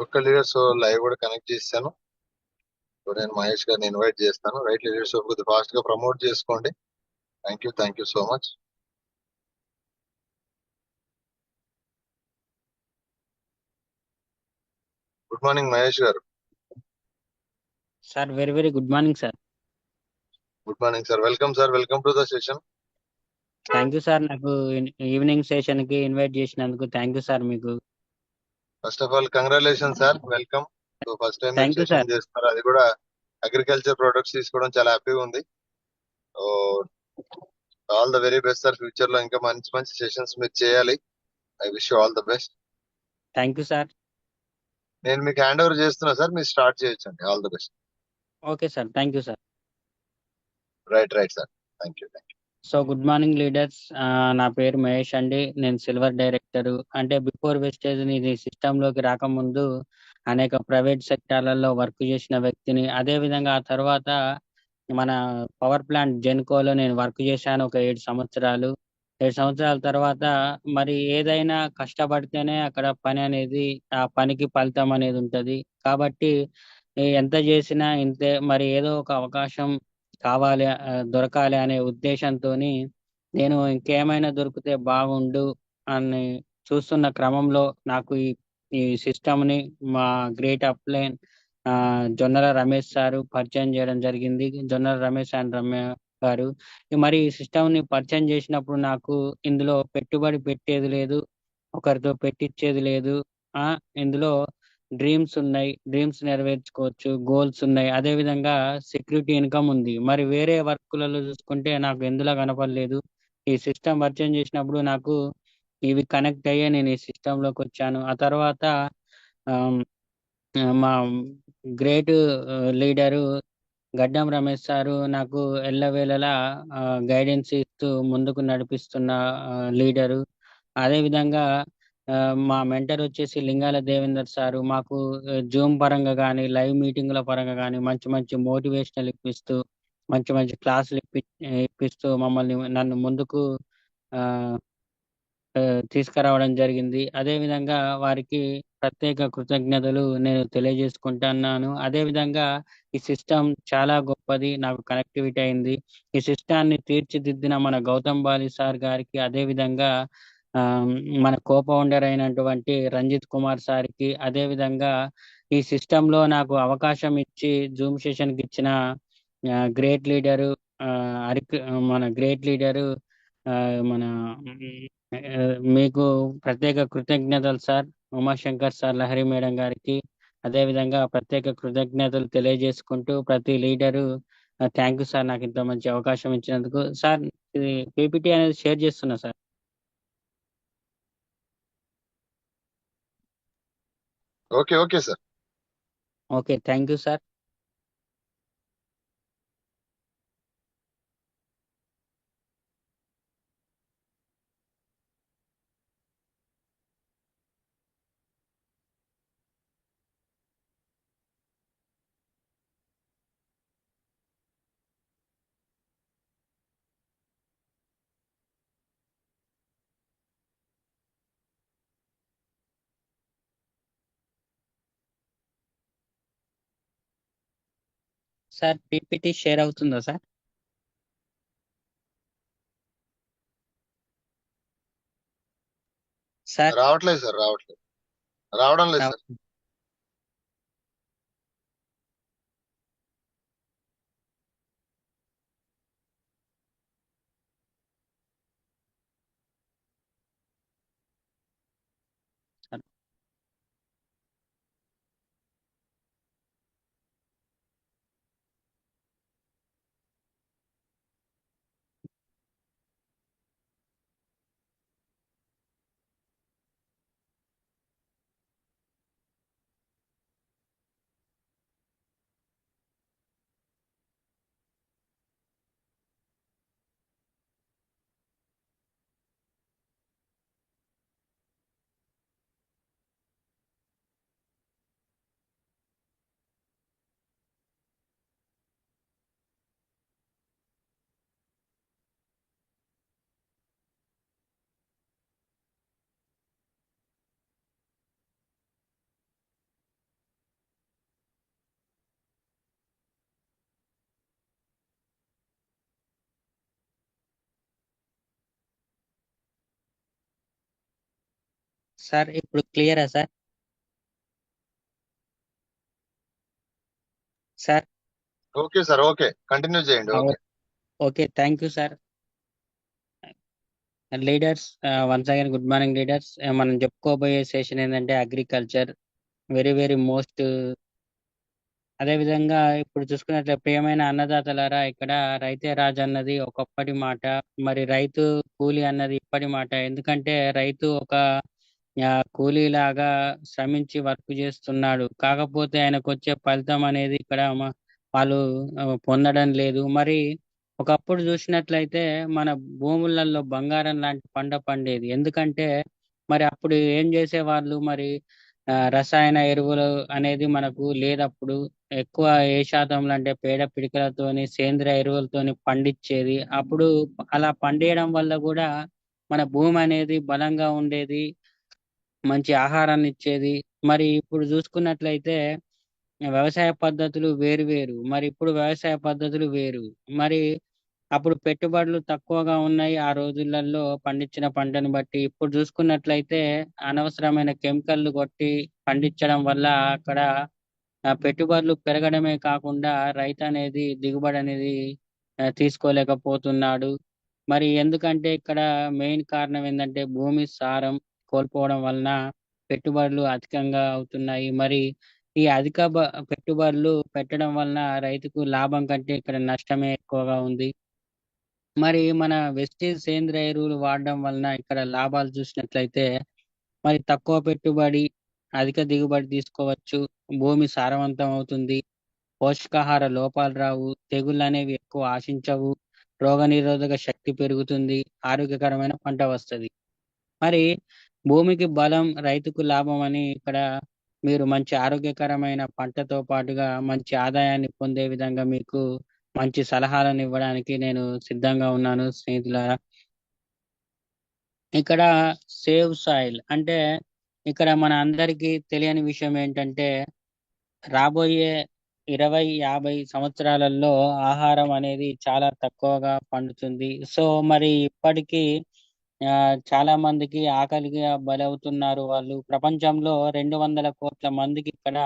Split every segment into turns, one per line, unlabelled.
ఒక్క leaders live కూడా connect చేశాను. సో నేను మహేష్ గారిని ఇన్వైట్ చేస్తాను. రైట్ లీడర్స్ కొద్దిగా ఫాస్ట్ గా ప్రమోట్ చేసుకోండి. Thank you so much. Good morning Mahesh garu.
Sir very very good morning sir.
Good morning sir. Welcome sir. Welcome to the session.
Thank you sir, నాకు evening session కి invite చేసినందుకు thank you sir మీకు.
First of all congratulation sir. Welcome. So first time మీరు
thank you sir.
Session చేస్తున్నారు, అది కూడా agriculture products తీసుకోవడం చాలా హ్యాపీగా ఉంది. So all the very best sir. Future లో ఇంకా మంచి మంచి సెషన్స్ మీరు చేయాలి. I wish you all the best.
Thank you sir.
నేను మీకు హ్యాండ్ ఓవర్ చేస్తున్నా సార్, మీరు స్టార్ట్ చేయొచ్చండి. All the best.
Okay sir, thank you sir.
Right sir. Thank you.
So good morning leaders. నా పేరు మహేష్ అండి. నేను సిల్వర్ డైరెక్టర్. అంటే బిఫోర్ వెస్టేజ్ ఇది సిస్టంలోకి రాకముందు అనేక ప్రైవేట్ సెక్టార్లలో వర్క్ చేసిన వ్యక్తిని. అదే విధంగా ఆ తర్వాత మన పవర్ ప్లాంట్ జెన్కోలో నేను వర్క్ చేశాను ఒక 7 సంవత్సరాలు. 7 సంవత్సరాల తర్వాత మరి ఏదైనా కష్టపడితేనే అక్కడ పని అనేది, ఆ పనికి ఫలితం అనేది ఉంటది. కాబట్టి ఎంత చేసినా ఇంతే. మరి ఏదో ఒక అవకాశం కావాలి, దొరకాలి అనే ఉద్దేశంతోని నేను ఇంకేమైనా దొరికితే బాగుండు అని చూస్తున్న క్రమంలో నాకు ఈ సిస్టమ్ ని మా గ్రేట్ అప్లైన్ జొన్నల రమేష్ సారు పరిచయం చేయడం జరిగింది. జొన్నల రమేష్ అండ్ రమ్య గారు మరి ఈ సిస్టమ్ ని పరిచయం చేసినప్పుడు నాకు ఇందులో పెట్టుబడి పెట్టేది లేదు, ఒకరితో పెట్టించేది లేదు. ఆ ఇందులో డ్రీమ్స్ ఉన్నాయి, డ్రీమ్స్ నెరవేర్చుకోవచ్చు, గోల్స్ ఉన్నాయి, అదే విధంగా సెక్యూరిటీ ఇన్కమ్ ఉంది. మరి వేరే వర్కులలో చూసుకుంటే నాకు ఎందులో కనపడలేదు. ఈ సిస్టమ్ పరిచయం చేసినప్పుడు నాకు ఇవి కనెక్ట్ అయ్యే నేను ఈ సిస్టమ్ లోకి వచ్చాను. ఆ తర్వాత ఆమ్, మా గ్రేట్ లీడరు గడ్డం రమేష్ సారు నాకు ఎల్లవేళలా గైడెన్స్ ఇస్తూ ముందుకు నడిపిస్తున్న లీడరు. అదే విధంగా మా మెంటర్ వచ్చేసి లింగాల దేవేందర్ సారు మాకు జూమ్ పరంగా కానీ లైవ్ మీటింగ్ల పరంగా కానీ మంచి మంచి మోటివేషనల్ ఇప్పిస్తూ మంచి మంచి క్లాసులు ఇప్పిస్తూ నన్ను ముందుకు ఆ, తీసుకురావడం జరిగింది. అదే విధంగా వారికి ప్రత్యేక కృతజ్ఞతలు నేను తెలియజేసుకుంటున్నాను. అదే విధంగా ఈ సిస్టమ్ చాలా గొప్పది, నాకు కనెక్టివిటీ అయింది. ఈ సిస్టాన్ని తీర్చిదిద్దిన మన గౌతమ్ బాలి సార్ గారికి, అదే విధంగా ఆ, మన కో ఫౌండర్ అయినటువంటి రంజిత్ కుమార్ సార్కి, అదే విధంగా ఈ సిస్టమ్ లో నాకు అవకాశం ఇచ్చి జూమ్ సెషన్ కి ఇచ్చిన గ్రేట్ లీడరు హరి, మన గ్రేట్ లీడరు ఆ, మన ఆ, మీకు ప్రత్యేక కృతజ్ఞతలు sir. Umashankar sir, Lahari madam గారికి అదే విధంగా ప్రత్యేక కృతజ్ఞతలు తెలియజేసుకుంటూ ప్రతి లీడరు థ్యాంక్ యూ సార్, నాకు ఇంత మంచి అవకాశం ఇచ్చినందుకు. సార్ ఇది పీపీటీ అనేది షేర్ చేస్తున్నా sir.
Okay sir.
Okay, thank you sir. Sir PPT share అవుతుందా సార్? సార్
రావట్లేదు సార్. రావడం లేదు సార్.
సార్ ఇప్పుడు క్లియరా sir? Sir
okay sir, okay, continue చేయండి. Okay.
Okay, thank you sir. Leaders, once again good morning leaders. మనం చెప్పుకోబోయే session ఏంటంటే అగ్రికల్చర్, వెరీ వెరీ మోస్ట్. అదే విధంగా ఇప్పుడు చూసుకున్నట్లే ప్రియమైన అన్నదాతలారా, ఇక్కడ రైతే రాజు అన్నది ఒకప్పటి మాట. మరి రైతు కూలి అన్నది ఇప్పటి మాట. ఎందుకంటే రైతు ఒక కూలీలాగా శ్రమించి వర్క్ చేస్తున్నాడు. కాకపోతే ఆయనకు వచ్చే ఫలితం అనేది ఇక్కడ వాళ్ళు పొందడం లేదు. మరి ఒకప్పుడు చూసినట్లయితే మన భూములలో బంగారం లాంటి పంట పండేది. ఎందుకంటే మరి అప్పుడు ఏం చేసేవాళ్ళు మరి రసాయన ఎరువులు అనేది మనకు లేదప్పుడు. ఎక్కువ ఏ శాతంలో అంటే పేడ పిడికలతోని సేంద్రియ ఎరువులతోని పండించేది. అప్పుడు అలా పండియడం వల్ల కూడా మన భూమి అనేది బలంగా ఉండేది, మంచి ఆహారాన్ని ఇచ్చేది. మరి ఇప్పుడు చూసుకున్నట్లయితే వ్యవసాయ పద్ధతులు వేరు వేరు, మరి ఇప్పుడు వ్యవసాయ పద్ధతులు వేరు. మరి అప్పుడు పెట్టుబడులు తక్కువగా ఉన్నాయి ఆ రోజులలో పండించిన పంటను బట్టి. ఇప్పుడు చూసుకున్నట్లయితే అనవసరమైన కెమికల్లు కొట్టి పండించడం వల్ల అక్కడ పెట్టుబడులు పెరగడమే కాకుండా రైతు అనేది దిగుబడి అనేది తీసుకోలేకపోతున్నాడు. మరి ఎందుకంటే ఇక్కడ మెయిన్ కారణం ఏంటంటే భూమి సారం కోల్పోవడం వలన పెట్టుబడులు అధికంగా అవుతున్నాయి. మరి ఈ అధిక పెట్టుబడులు పెట్టడం వలన రైతుకు లాభం కంటే ఇక్కడ నష్టమే ఎక్కువగా ఉంది. మరి మన వెస్టేజ్ సేంద్రియ ఎరువులు వాడడం వలన ఇక్కడ లాభాలు చూసినట్లయితే మరి తక్కువ పెట్టుబడి, అధిక దిగుబడి తీసుకోవచ్చు. భూమి సారవంతం అవుతుంది. పోషకాహార లోపాలు రావు. తెగుళ్ళు అనేవి ఎక్కువ ఆశించవు. రోగనిరోధక శక్తి పెరుగుతుంది. ఆరోగ్యకరమైన పంట వస్తది. మరి భూమికి బలం, రైతుకు లాభం అని ఇక్కడ మీరు మంచి ఆరోగ్యకరమైన పంటతో పాటుగా మంచి ఆదాయాన్ని పొందే విధంగా మీకు మంచి సలహాలను ఇవ్వడానికి నేను సిద్ధంగా ఉన్నాను స్నేహితులారా. ఇక్కడ సేవ్ సాయిల్ అంటే ఇక్కడ మన అందరికీ తెలియని విషయం ఏంటంటే రాబోయే 20-50 సంవత్సరాలలో ఆహారం అనేది చాలా తక్కువగా పండుతుంది. సో మరి ఇప్పటికీ చాలా మందికి ఆకలిగా బలవుతున్నారు వాళ్ళు. ప్రపంచంలో 200 కోట్ల మందికి ఇక్కడ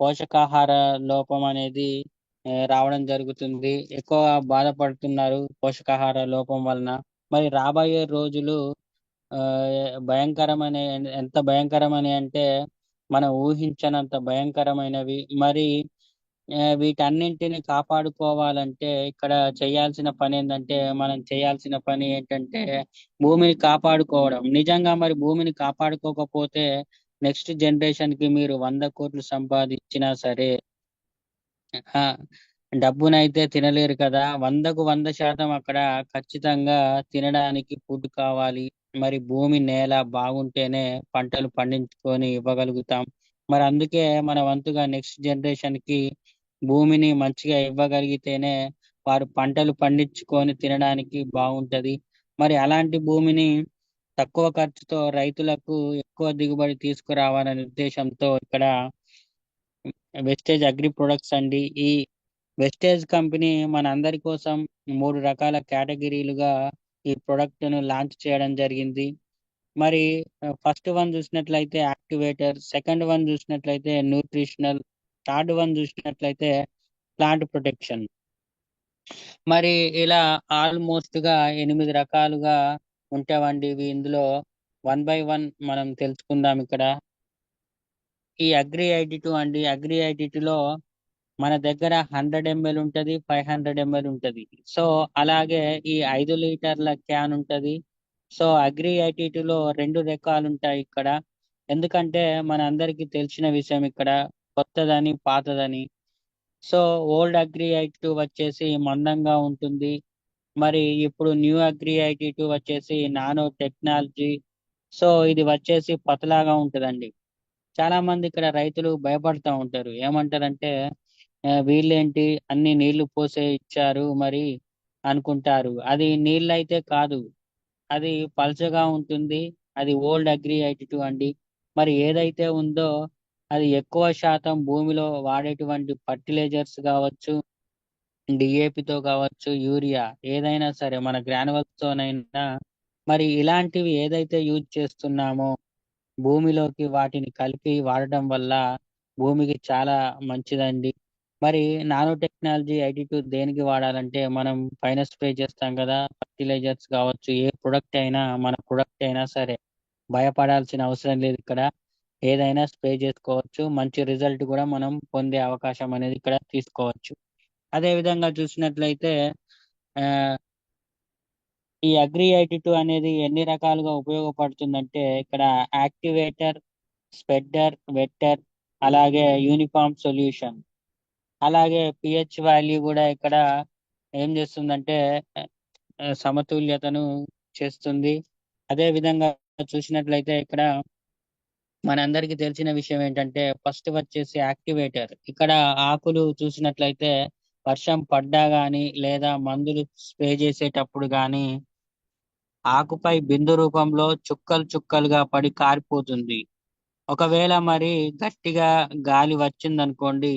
పోషకాహార లోపం అనేది రావడం జరుగుతుంది. ఎక్కువ బాధపడుతున్నారు పోషకాహార లోపం వలన. మరి రాబోయే రోజులు ఆ, భయంకరమైన, ఎంత భయంకరమని అంటే మనం ఊహించనంత భయంకరమైనవి. మరి వీటన్నింటిని కాపాడుకోవాలంటే ఇక్కడ చేయాల్సిన పని ఏంటంటే మనం చేయాల్సిన పని ఏంటంటే భూమిని కాపాడుకోవడం. నిజంగా మరి భూమిని కాపాడుకోకపోతే నెక్స్ట్ జనరేషన్ కి మీరు 100 కోట్లు సంపాదించినా సరే ఆ డబ్బునైతే తినలేరు కదా. 100% అక్కడ ఖచ్చితంగా తినడానికి ఫుడ్ కావాలి. మరి భూమి నేల బాగుంటేనే పంటలు పండించుకొని ఇవ్వగలుగుతాం. మరి అందుకే మన వంతుగా నెక్స్ట్ జనరేషన్ కి భూమిని మంచిగా ఇవ్వగలిగితేనే వారు పంటలు పండించుకొని తినడానికి బాగుంటది. మరి అలాంటి భూమిని తక్కువ ఖర్చుతో రైతులకు ఎక్కువ దిగుబడి తీసుకురావాలనే ఉద్దేశంతో ఇక్కడ వెస్టేజ్ అగ్రి ప్రొడక్ట్స్ అండి. ఈ వెస్టేజ్ కంపెనీ మన అందరి కోసం 3 రకాల కేటగిరీలుగా ఈ ప్రొడక్ట్ ను లాంచ్ చేయడం జరిగింది. మరి ఫస్ట్ వన్ చూసినట్లయితే యాక్టివేటర్, సెకండ్ వన్ చూసినట్లయితే న్యూట్రిషనల్, థర్డ్ వన్ చూసినట్లయితే ప్లాంట్ ప్రొటెక్షన్. మరి ఇలా ఆల్మోస్ట్ గా 8 రకాలుగా ఉంటావండి ఇవి. ఇందులో 1 by 1 మనం తెలుసుకుందాం ఇక్కడ. ఈ అగ్రి 82 అండి. అగ్రి 82లో మన దగ్గర 100 ml ఉంటది, 500 ml ఉంటది. సో అలాగే ఈ 5 లీటర్ల క్యాన్ ఉంటది. సో అగ్రి 82లో 2 రకాలు ఉంటాయి ఇక్కడ. ఎందుకంటే మన అందరికీ తెలిసిన విషయం ఇక్కడ కొత్తదని పాతదని. సో ఓల్డ్ అగ్రి 82 వచ్చేసి మందంగా ఉంటుంది. మరి ఇప్పుడు న్యూ అగ్రి 82 వచ్చేసి నానో టెక్నాలజీ. సో ఇది వచ్చేసి పతలాగా ఉంటదండి. చాలా మంది ఇక్కడ రైతులు భయపడతా ఉంటారు. ఏమంటారంటే వీళ్ళేంటి అన్ని నీళ్లు పోసే ఇచ్చారు మరి అనుకుంటారు. అది నీళ్ళు అయితే కాదు, అది పల్చగా ఉంటుంది. అది ఓల్డ్ అగ్రి 82 అండి. మరి ఏదైతే ఉందో అది ఎక్కువ శాతం భూమిలో వాడేటువంటి ఫర్టిలైజర్స్ కావచ్చు, డిఏపితో కావచ్చు, యూరియా ఏదైనా సరే మన గ్రానువల్స్ తోనైనా మరి ఇలాంటివి ఏదైతే యూజ్ చేస్తున్నామో భూమిలోకి వాటిని కలిపి వాడటం వల్ల భూమికి చాలా మంచిదండి. మరి నానో టెక్నాలజీ 82 దేనికి వాడాలంటే మనం పైన స్ప్రే చేస్తాం కదా! ఫర్టిలైజర్స్ కావచ్చు, ఏ ప్రొడక్ట్ అయినా మన ప్రొడక్ట్ అయినా సరే భయపడాల్సిన అవసరం లేదు ఇక్కడ. ఏదైనా స్ప్రే చేసుకోవచ్చు. మంచి రిజల్ట్ కూడా మనం పొందే అవకాశం అనేది ఇక్కడ తీసుకోవచ్చు. అదే విధంగా చూసినట్లయితే ఆహ్, ఈ అగ్రి 82 అనేది ఎన్ని రకాలుగా ఉపయోగపడుతుందంటే ఇక్కడ యాక్టివేటర్, స్ప్రెడర్, వెట్టర్, అలాగే యూనిఫార్మ్ సొల్యూషన్, అలాగే పిహెచ్ వాల్యూ కూడా ఇక్కడ ఏం చేస్తుందంటే సమతుల్యతను చేస్తుంది. అదే విధంగా చూసినట్లయితే ఇక్కడ మనందరికీ తెలిసిన విషయం ఏంటంటే ఫస్ట్ వచ్చేసి యాక్టివేటర్. ఇక్కడ ఆకులు చూసినట్లయితే వర్షం పడ్డా గాని లేదా మందులు స్ప్రే చేసేటప్పుడు గాని ఆకుపై బిందు రూపంలో చుక్కలు చుక్కలుగా పడి కారిపోతుంది. ఒకవేళ మరి గట్టిగా గాలి వచ్చిందనుకోండి,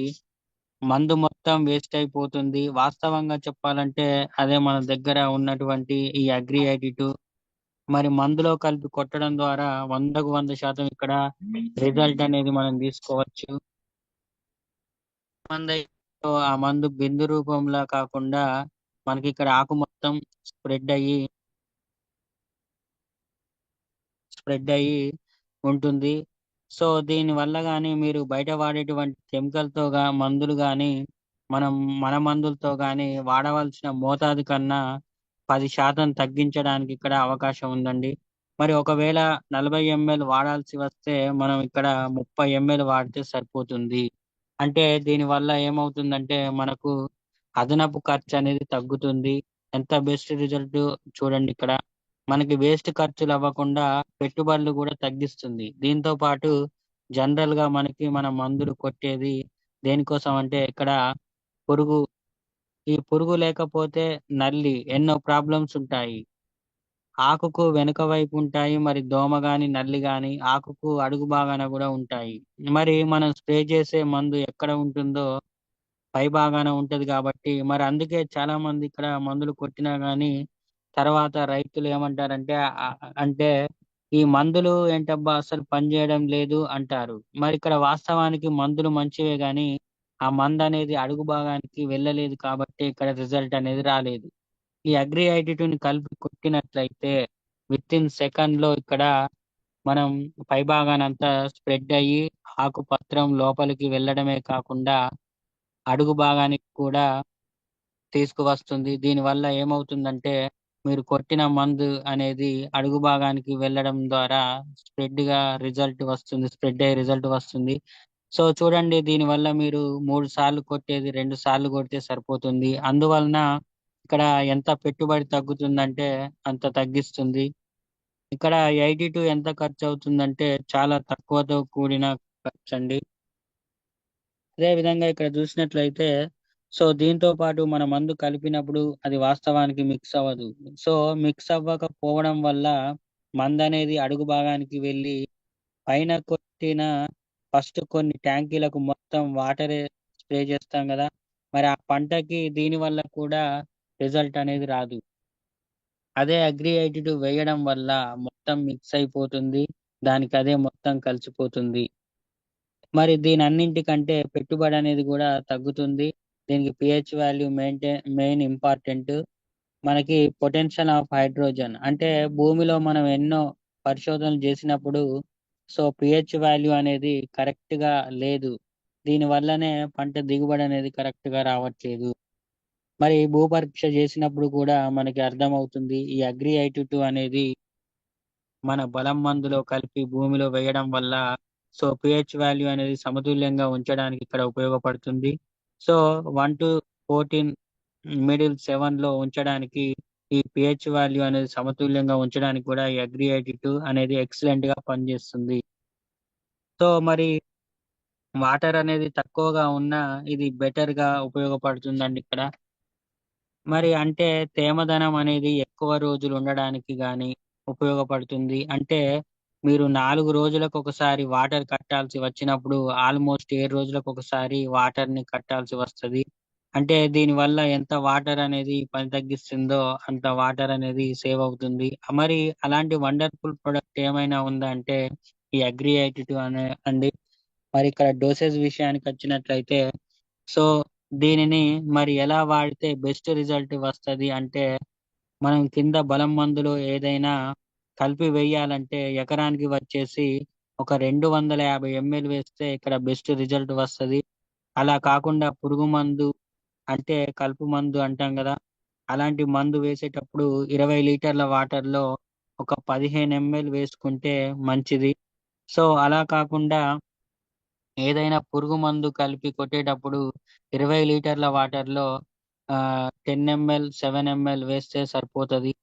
మందు మొత్తం వేస్ట్ అయిపోతుంది. వాస్తవంగా చెప్పాలంటే అదే మన దగ్గర ఉన్నటువంటి ఈ అగ్రి 82 మరి మందులో కలిపి కొట్టడం ద్వారా 100కు 100% ఇక్కడ రిజల్ట్ అనేది మనం తీసుకోవచ్చు. ఆ మందు బిందు రూపంలో కాకుండా మనకి ఇక్కడ ఆకు మొత్తం స్ప్రెడ్ అయ్యి స్ప్రెడ్ అయ్యి ఉంటుంది. సో దీని వల్ల గాని మీరు బయట వాడేటువంటి మందులు గాని మనం మన మందులతో గాని వాడవలసిన మోతాదు కన్నా 10% తగ్గించడానికి ఇక్కడ అవకాశం ఉందండి. మరి ఒకవేళ 40 ఎంఎల్ వాడాల్సి వస్తే మనం ఇక్కడ 30 ఎంఎల్ వాడితే సరిపోతుంది. అంటే దీనివల్ల ఏమవుతుందంటే మనకు అదనపు ఖర్చు అనేది తగ్గుతుంది. ఎంత బెస్ట్ రిజల్ట్ చూడండి ఇక్కడ. మనకి వేస్ట్ ఖర్చులు అవ్వకుండా పెట్టుబడులు కూడా తగ్గిస్తుంది. దీంతో పాటు జనరల్ గా మనకి మన మందులు కొట్టేది దేనికోసం అంటే ఇక్కడ పురుగు ఈ పురుగు లేకపోతే నల్లి ఎన్నో ప్రాబ్లమ్స్ ఉంటాయి. ఆకుకు వెనుక వైపు ఉంటాయి. మరి దోమ గాని, నల్లి గాని ఆకుకు అడుగు భాగాన కూడా ఉంటాయి. మరి మనం స్ప్రే చేసే మందు ఎక్కడ ఉంటుందో పై భాగాన ఉంటది కాబట్టి మరి అందుకే చాలా మంది ఇక్కడ మందులు కొట్టినా గానీ తర్వాత రైతులు ఏమంటారంటే అంటే ఈ మందులు ఏంటబ్బా అసలు పనిచేయడం లేదు అంటారు. మరి ఇక్కడ వాస్తవానికి మందులు మంచివే గానీ ఆ మందు అనేది అడుగు భాగానికి వెళ్ళలేదు కాబట్టి ఇక్కడ రిజల్ట్ అనేది రాలేదు. ఈ అగ్రి 82ని కలిపి కొట్టినట్లయితే వితిన్ సెకండ్ లో ఇక్కడ మనం పై భాగానంతా స్ప్రెడ్ అయ్యి ఆకు పత్రం లోపలికి వెళ్ళడమే కాకుండా అడుగు భాగానికి కూడా తీసుకువస్తుంది. దీనివల్ల ఏమవుతుందంటే మీరు కొట్టిన మందు అనేది అడుగు భాగానికి వెళ్ళడం ద్వారా స్ప్రెడ్ అయ్యే రిజల్ట్ వస్తుంది. సో చూడండి దీనివల్ల మీరు 3 సార్లు కొట్టేది 2 సార్లు కొడితే సరిపోతుంది. అందువలన ఇక్కడ ఎంత పెట్టుబడి తగ్గుతుందంటే అంత తగ్గిస్తుంది. ఇక్కడ 82 ఎంత ఖర్చు అవుతుందంటే చాలా తక్కువతో కూడిన ఖర్చండి. అదే విధంగా ఇక్కడ చూసినట్లయితే సో దీంతో పాటు మన మందు కలిపినప్పుడు అది వాస్తవానికి మిక్స్ అవ్వదు. సో మిక్స్ అవ్వకపోవడం వల్ల మందనేది అడుగు భాగానికి వెళ్ళి పైన కొట్టిన ఫస్ట్ కొన్ని ట్యాంకీలకు మొత్తం వాటరే స్ప్రే చేస్తాం కదా! మరి ఆ పంటకి దీని వల్ల కూడా రిజల్ట్ అనేది రాదు. అదే అగ్రి 82 వేయడం వల్ల మొత్తం మిక్స్ అయిపోతుంది. దానికదే మొత్తం కలిసిపోతుంది. మరి దీనన్నింటికంటే పెట్టుబడనేది గూడా తగ్గుతుంది. దీనికి పీహెచ్ వాల్యూ మెయిన్ ఇంపార్టెంట్. మనకి పొటెన్షియల్ ఆఫ్ హైడ్రోజన్ అంటే భూమిలో మనం ఎన్నో పరిశోధనలు జేసినప్పుడు సో పీహెచ్ వాల్యూ అనేది కరెక్ట్‌గా లేదు. దీని వల్లనే పంట దిగుబడనేది కరెక్ట్‌గా రావట్లేదు. మరి భూపరీక్ష జేసినప్పుడు కూడా మనకి అర్థమవుతుంది. ఈ అగ్రి 82 అనేది మన బలం మందులో కలిపి భూమిలో వేయడం వల్ల సో పీహెచ్ వాల్యూ అనేది సమతుల్యంగా ఉంచడానికి ఇక్కడ ఉపయోగపడుతుంది. సో 1-14 మిడిల్ 7లో ఉంచడానికి ఈ పీహెచ్ వాల్యూ అనేది సమతుల్యంగా ఉంచడానికి కూడా ఈ అగ్రి 82 అనేది ఎక్సలెంట్ గా పనిచేస్తుంది. సో మరి వాటర్ అనేది తక్కువగా ఉన్నా ఇది బెటర్ గా ఉపయోగపడుతుందండి ఇక్కడ. మరి అంటే తేమదనం అనేది ఎక్కువ రోజులు ఉండడానికి గాని ఉపయోగపడుతుంది. అంటే మీరు 4 రోజులకొకసారి వాటర్ కట్టాల్సి వచ్చినప్పుడు ఆల్‌మోస్ట్ 7 రోజులకొకసారి వాటర్‌ని కట్టాల్సి వస్తది. అంటే దీనివల్ల ఎంత వాటర్ అనేది పని తగ్గిస్తుందో అంత వాటర్ అనేది సేవ్ అవుతుంది. మరి అలాంటి వండర్‌ఫుల్ ప్రొడక్ట్ ఏమైనా ఉందా అంటే ఈ అగ్రి 82 అండి. మరి ఇక్కడ డోసేజ్ విషయానికి వచ్చినట్లయితే సో దీనిని మరి ఎలా వాడితే బెస్ట్ రిజల్ట్ వస్తది అంటే, మనం కింద బలం మందులు ఏదైనా కలిపి వేయాలంటే ఎకరానికి వచ్చేసి ఒక 250 ఎంఎల్ వేస్తే ఇక్కడ బెస్ట్ రిజల్ట్ వస్తది. అలా కాకుండా పురుగు మందు అంటే కలుపు మందు అంటాం గదా! అలాంటి మందు వేసేటప్పుడు 20 లీటర్ల వాటర్‌లో ఒక 15 ఎంఎల్ వేసుకుంటే మంచిది. సో అలా కాకుండా ఏదైనా పురుగు మందు కలిపి కొట్టేటప్పుడు 20 లీటర్ల వాటర్‌లో 10 ఎంఎల్, 7 ఎంఎల్ వేస్తే సరిపోతది.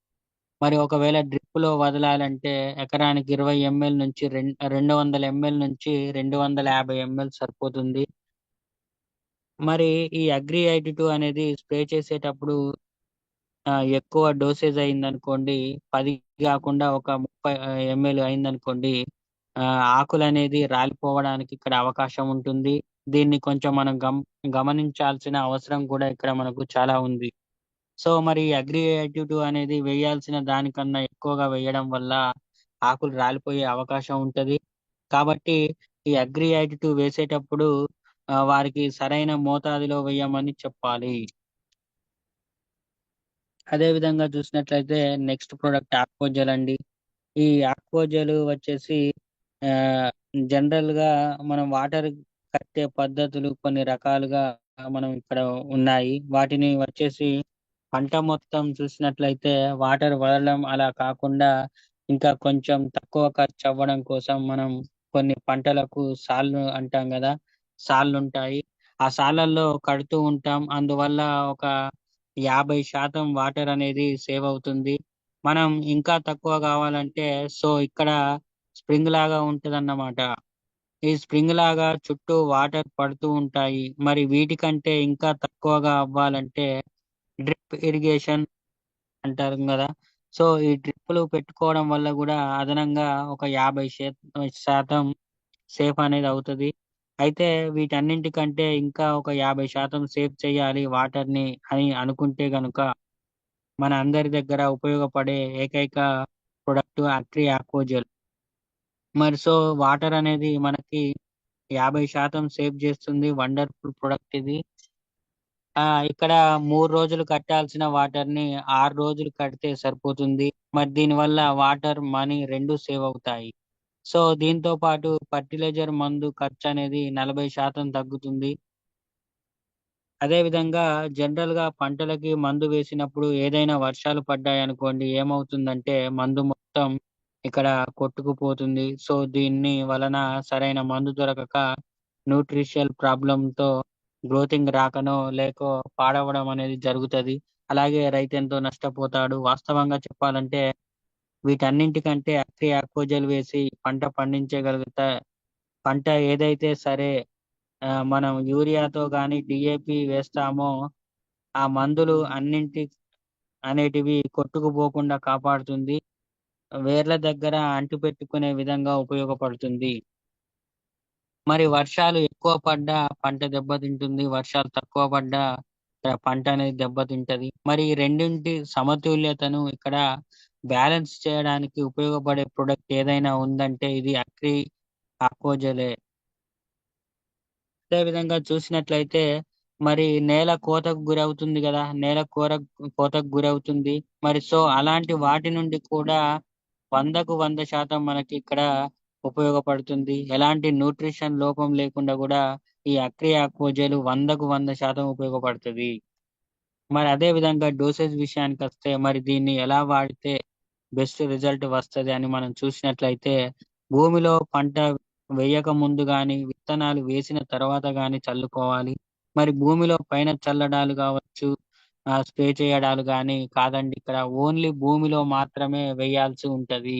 మరి ఒకవేళ డ్రిప్‌లో వదలాలంటే ఎకరానికి 20 ఎంఎల్ నుంచి 200 ఎంఎల్ నుంచి 250 ఎంఎల్ సరిపోతుంది. మరి ఈ అగ్రి 82 అనేది స్ప్రే చేసేటప్పుడు ఎక్కువ డోసేజ్ అయిందనుకోండి, 10 గాకుండా ఒక 30 ఎంఎల్ అయిందనుకోండి, ఆకులనేది రాలిపోవడానికి ఇక్కడ అవకాశం ఉంటుంది. దీన్ని కొంచెం మనం గమనించాల్సిన అవసరం కూడా ఇక్కడ మనకు చాలా ఉంది. సో, మరి అగ్రి 82 అనేది వేయాల్సిన దానికన్నా ఎక్కువగా వేయడం వల్ల ఆకులు రాలిపోయే అవకాశం ఉంటది. కాబట్టి ఈ అగ్రి 82 వేసేటప్పుడు వారికి సరైన మోతాదులో వేయమని చెప్పాలి. అదే విధంగా చూసినట్లయితే నెక్స్ట్ ప్రొడక్ట్ ఆక్వాజెల్ అండి. ఈ ఆక్వాజెల్ వచ్చేసి ఆహ్, జనరల్‌గా మనం వాటర్ కట్టే పద్ధతులు కొన్ని రకాలుగా మనం ఇక్కడ ఉన్నాయి. వాటిని వచ్చేసి పంట మొత్తం చూసినట్లయితే వాటర్ వదలడం అలా కాకుండా ఇంకా కొంచెం తక్కువ ఖర్చవ్వడం కోసం మనం కొన్ని పంటలకు సాళ్ళు అంటాం గదా! సాళ్ళుంటాయి. ఆ సాళ్ళల్లో కడుతూ ఉంటాం. అందువల్ల ఒక 50% వాటర్ అనేది సేవ్ అవుతుంది. మనం ఇంకా తక్కువ గావాలంటే సో, ఇక్కడ స్ప్రింగ్ లాగా ఉంటదన్నమాట. ఈ స్ప్రింగ్ లాగా చుట్టూ వాటర్ పడుతూ ఉంటాయి. మరి వీటికంటే ఇంకా తక్కువగా అవ్వాలంటే డ్రిప్ ఇరిగేషన్ అంటారు గదా! సో, ఈ డ్రిప్పులు పెట్టుకోవడం వల్ల గూడా అదనంగా ఒక 50% సేఫ్ అనేది అవుతది. అయితే వీటన్నింటికంటే ఇంకా ఒక 50% సేవ్ చేయాలి వాటర్‌ని అని అనుకుంటే గనుక మన అందరి దగ్గర ఉపయోగపడే ఏకైక ప్రొడక్ట్ ఆక్వాజెల్. మరి సో, వాటర్ అనేది మనకి 50% సేవ్ చేస్తుంది. వండర్‌ఫుల్ ప్రొడక్ట్ ఇది. ఇక్కడ 3 రోజులు కట్టాల్సిన వాటర్‌ని 6 రోజులు కడితే సరిపోతుంది. మరి దీనివల్ల వాటర్, మనీ 2 సేవ్ అవుతాయి. సో, దీంతో పాటు ఫెర్టిలైజర్ మందు ఖర్చనేది 40% తగ్గుతుంది. అదే విధంగా జనరల్‌గా పంటలకి మందు వేసినప్పుడు ఏదైనా వర్షాలు పడ్డాయనుకోండి ఏమవుతుందంటే మందు మొత్తం ఇక్కడ కొట్టుకుపోతుంది. సో, దీన్ని వలన సరైన మందు దొరకక న్యూట్రిషియల్ ప్రాబ్లమ్‌తో గ్రోతింగ్ రాకనో, లేకో పాడవడం అనేది జరుగుతది. అలాగే రైతెంతో నష్టపోతాడు. వాస్తవంగా చెప్పాలంటే వీటన్నింటికంటే ఆక్వాజెల్ వేసి పంట పండించగలిగితే పంట ఏదైతే సరే మనం యూరియాతో గాని, డీఏపీ వేస్తామో ఆ మందులు అనేటివి కొట్టుకుపోకుండా కాపాడుతుంది. వేర్ల దగ్గర అంటిపెట్టుకునే విధంగా ఉపయోగపడుతుంది. మరి వర్షాలు ఎక్కువ పడ్డా పంట దెబ్బతింటుంది. వర్షాలు తక్కువ పడ్డా పంట అనేది దెబ్బతింటది. మరి ఈ రెండింటి సమతుల్యతను ఇక్కడ బ్యాలెన్స్ చేయడానికి ఉపయోగపడే ప్రొడక్ట్ ఏదైనా ఉందంటే ఇది ఆక్వాజెలే. అదే విధంగా చూసినట్లయితే మరి నేల కోతకు గురవుతుంది గదా! కోతకు గురవుతుంది. మరి సో, అలాంటి వాటి నుండి కూడా 100కు 100% మనకి ఇక్కడ ఉపయోగపడుతుంది. ఎలాంటి న్యూట్రిషన్ లోపం లేకుండా గూడా ఈ ఆక్వాజెల్ 100కు 100% ఉపయోగపడుతది. మరి అదే విధంగా డోసేజ్ విషయానికొస్తే మరి దీన్ని ఎలా వాడితే బెస్ట్ రిజల్ట్ వస్తది అని మనం చూసినట్లయితే, భూమిలో పంట వేయక ముందు గాని, విత్తనాలు వేసిన తర్వాత గాని చల్లుకోవాలి. మరి భూమిలో పైన చల్లడాలు గావచ్చు, స్ప్రే చేయడాలు గాని కాదండి. ఇక్కడ ఓన్లీ భూమిలో మాత్రమే వేయాల్సి ఉంటది.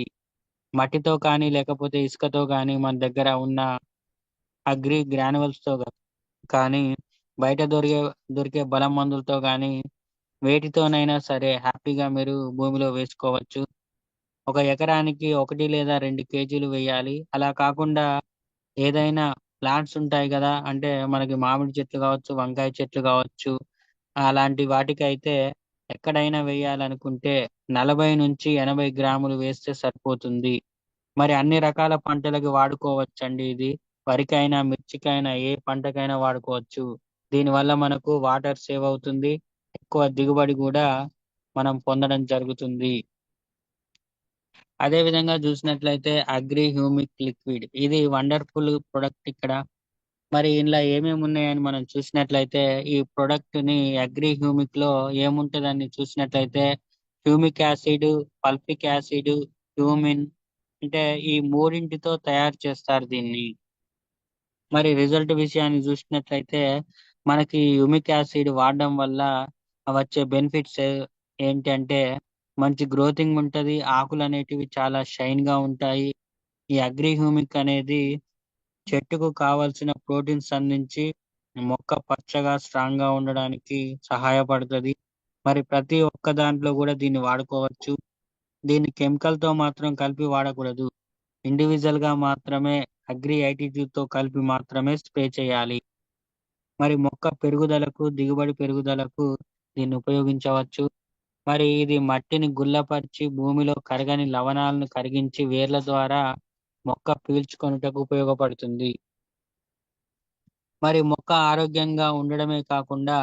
మట్టితో కానీ, లేకపోతే ఇసుకతో గాని మన దగ్గర ఉన్న గ్రాన్యువల్స్‌తో కానీ, బయట దొరికే బలం మందులతో గాని, వేటితోనైనా సరే హ్యాపీగా మీరు భూమిలో వేసుకోవచ్చు. ఒక ఎకరానికి 1 లేదా 2 కేజీలు వేయాలి. అలా కాకుండా ఏదైనా ప్లాంట్స్ ఉంటాయి గదా! అంటే మనకి మామిడి చెట్లు గావచ్చు, వంకాయ చెట్లు గావచ్చు, అలాంటి వాటికైతే ఎక్కడైనా వేయాలనుకుంటే 40-80 గ్రాములు వేస్తే సరిపోతుంది. మరి అన్ని రకాల పంటలకి వాడుకోవచ్చండి ఇది. వరికైనా, మిర్చికైనా, ఏ పంటకైనా వాడుకోవచ్చు. దీనివల్ల మనకు వాటర్ సేవ్ అవుతుంది. ఎక్కువ దిగుబడి కూడా మనం పొందడం జరుగుతుంది. అదే విధంగా చూసినట్లయితే అగ్రి హ్యూమిక్ లిక్విడ్ ఇది వండర్ఫుల్ ప్రొడక్ట్ ఇక్కడ. మరి ఇందులో ఏమేమి ఉన్నాయని మనం చూసినట్లయితే ఈ ప్రొడక్ట్ ని అగ్రి హ్యూమిక్ లో ఏముంటదని చూసినట్లయితే హ్యూమిక్ యాసిడ్, పల్పిక్ యాసిడ్, హ్యూమిన్ అంటే ఈ మూడింటితో తయారు చేస్తారు దీన్ని. మరి రిజల్ట్ విషయాన్ని చూసినట్లయితే మనకి హ్యూమిక్ యాసిడ్ వాడడం వల్ల వచ్చే బెనిఫిట్స్ ఏంటంటే మంచి గ్రోతింగ్ ఉంటది. ఆకులు అనేటివి చాలా షైన్ గా ఉంటాయి. ఈ అగ్రి హ్యూమిక్ అనేది చెట్టుకు కావలసిన ప్రోటీన్స్ అందించి మొక్క పచ్చగా స్ట్రాంగ్ గా ఉండడానికి సహాయపడుతుంది. మరి ప్రతి ఒక్క దాంట్లో కూడా దీన్ని వాడుకోవచ్చు. దీన్ని కెమికల్ తో మాత్రం కలిపి వాడకూడదు. ఇండివిజువల్ గా మాత్రమే అగ్రి ఐటీటీ తో కలిపి మాత్రమే స్ప్రే చేయాలి. మరి మొక్క పెరుగుదలకు, దిగుబడి పెరుగుదలకు దీన్ని ఉపయోగించవచ్చు. మరి ఇది మట్టిని గుల్లపరిచి భూమిలో కరగని లవణాలను కరిగించి వేర్ల ద్వారా మొక్క పీల్చుకొనుటకు ఉపయోగపడుతుంది. మరి మొక్క ఆరోగ్యంగా ఉండడమే కాకుండా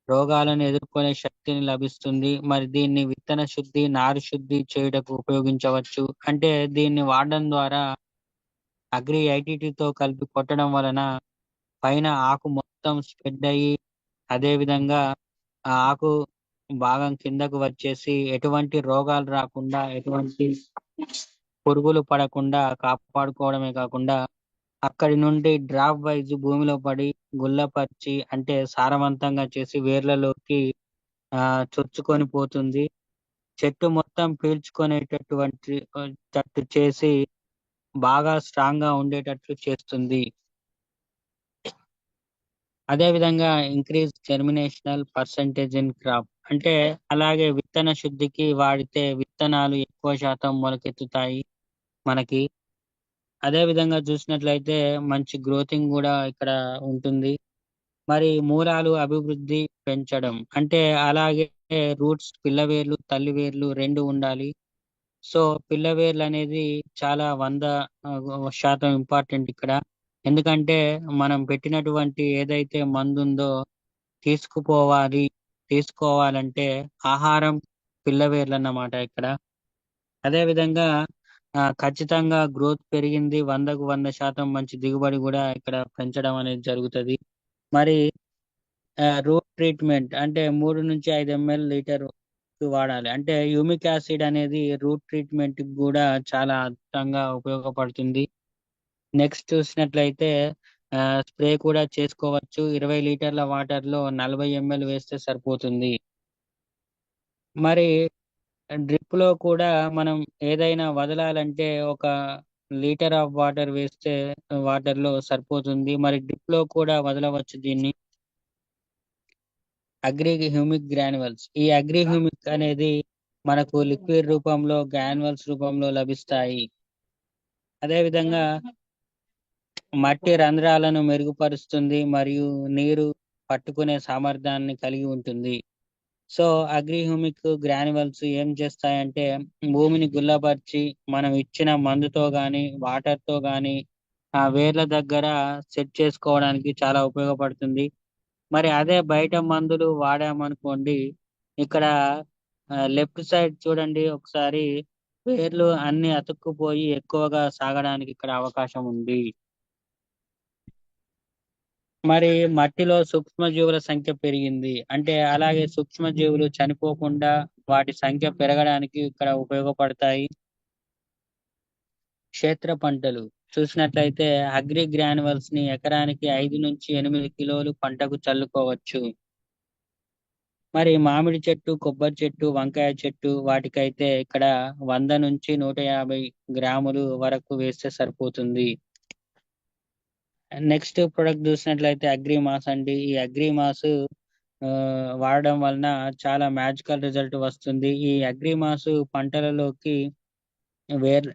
రోగాలను ఎదుర్కొనే శక్తిని లభిస్తుంది. మరి దీన్ని విత్తన శుద్ధి, నారు శుద్ధి చేయుటకు ఉపయోగించవచ్చు. అంటే దీన్ని వాడడం ద్వారా అగ్రి ఐటీటీతో కలిపి కొట్టడం వలన పైన ఆకు మొత్తం స్ప్రెడ్ అయ్యి అదే విధంగా ఆ ఆకు భాగం కిందకు వచ్చేసి ఎటువంటి రోగాలు రాకుండా, ఎటువంటి పురుగులు పడకుండా కాపాడుకోవడమే కాకుండా అక్కడి నుండి డ్రాప్ వైజ్ భూమిలో పడి గుల్లపరిచి అంటే సారవంతంగా చేసి వేర్లలోకి చొచ్చుకొని పోతుంది. చెట్టు మొత్తం పీల్చుకునేటటువంటి తట్టు చేసి బాగా స్ట్రాంగ్ గా ఉండేటట్లు చేస్తుంది. అదే విధంగా ఇంక్రీజ్ జెర్మినేషనల్ పర్సెంటేజ్ ఇన్ క్రాప్ అంటే అలాగే విత్తన శుద్ధికి వాడితే విత్తనాలు ఎక్కువ శాతం మొలకెత్తుతాయి మనకి. అదే విధంగా చూసినట్లయితే మంచి గ్రోతింగ్ కూడా ఇక్కడ ఉంటుంది. మరి మూలాలు అభివృద్ధి పెంచడం అంటే అలాగే రూట్స్ పిల్లవేర్లు, తల్లివేర్లు రెండు ఉండాలి. సో పిల్లవేర్లు అనేది చాలా 100% ఇంపార్టెంట్ ఇక్కడ. ఎందుకంటే మనం పెట్టినటువంటి ఏదైతే మందు ఉందో తీసుకోవాలంటే ఆహారం పిల్లవేర్లు అన్నమాట ఇక్కడ. అదే విధంగా ఖచ్చితంగా గ్రోత్ పెరిగింది, 100% మంచి దిగుబడి కూడా ఇక్కడ పెంచడం అనేది జరుగుతుంది. మరి రూట్ ట్రీట్మెంట్ అంటే 3 నుంచి 5 ml లీటర్ వాడాలి. అంటే హ్యూమిక్ యాసిడ్ అనేది రూట్ ట్రీట్మెంట్ కూడా చాలా అద్భుతంగా ఉపయోగపడుతుంది. నెక్స్ట్ చూసినట్లయితే స్ప్రే కూడా చేసుకోవచ్చు. 20 లీటర్ల వాటర్ లో 40 ml వేస్తే సరిపోతుంది. మరి డ్రిప్ లో కూడా మనం ఏదైనా వదలాలంటే ఒక లీటర్ ఆఫ్ వాటర్ వేస్తే వాటర్ లో సరిపోతుంది. మరి డ్రిప్ లో కూడా వదలవచ్చు దీన్ని. అగ్రి హ్యూమిక్ గ్రాన్యువల్స్ ఈ అగ్రి హ్యూమిక్ అనేది మనకు లిక్విడ్ రూపంలో గ్రాన్యువల్స్ రూపంలో లభిస్తాయి. అదే విధంగా మట్టి రంధ్రాలను మెరుగుపరుస్తుంది మరియు నీరు పట్టుకునే సామర్థ్యాన్ని కలిగి ఉంటుంది. సో అగ్రి హ్యూమిక్ గ్రాన్యువల్స్ ఏం చేస్తాయంటే భూమిని గుల్లపరిచి మనం ఇచ్చిన మందుతో గాని వాటర్ తో గాని ఆ వేర్ల దగ్గర సెట్ చేసుకోవడానికి చాలా ఉపయోగపడుతుంది. మరి అదే బయట మందులు వాడామనుకోండి ఇక్కడ లెఫ్ట్ సైడ్ చూడండి ఒకసారి వేర్లు అన్ని అతుక్కుపోయి ఎక్కువగా సాగడానికి ఇక్కడ అవకాశం ఉంది. మరి మట్టిలో సూక్ష్మజీవుల సంఖ్య పెరిగింది అంటే అలాగే సూక్ష్మజీవులు చనిపోకుండా వాటి సంఖ్య పెరగడానికి ఇక్కడ ఉపయోగపడతాయి. క్షేత్ర పంటలు చూసినట్లయితే అగ్రి గ్రాన్యువల్స్ ని ఎకరానికి 5 నుంచి 8 కిలోలు పంటకు చల్లుకోవచ్చు. మరి మామిడి చెట్టు, కొబ్బరి చెట్టు, వంకాయ చెట్టు వాటికైతే ఇక్కడ 100 నుంచి 150 గ్రాములు వరకు వేస్తే సరిపోతుంది. నెక్స్ట్ ప్రొడక్ట్ చూసినట్లయితే అగ్రి మాస్ అండి. ఈ అగ్రి మాస్ వాడడం వలన చాలా మ్యాజికల్ రిజల్ట్ వస్తుంది. ఈ అగ్రి మాస్ వేర్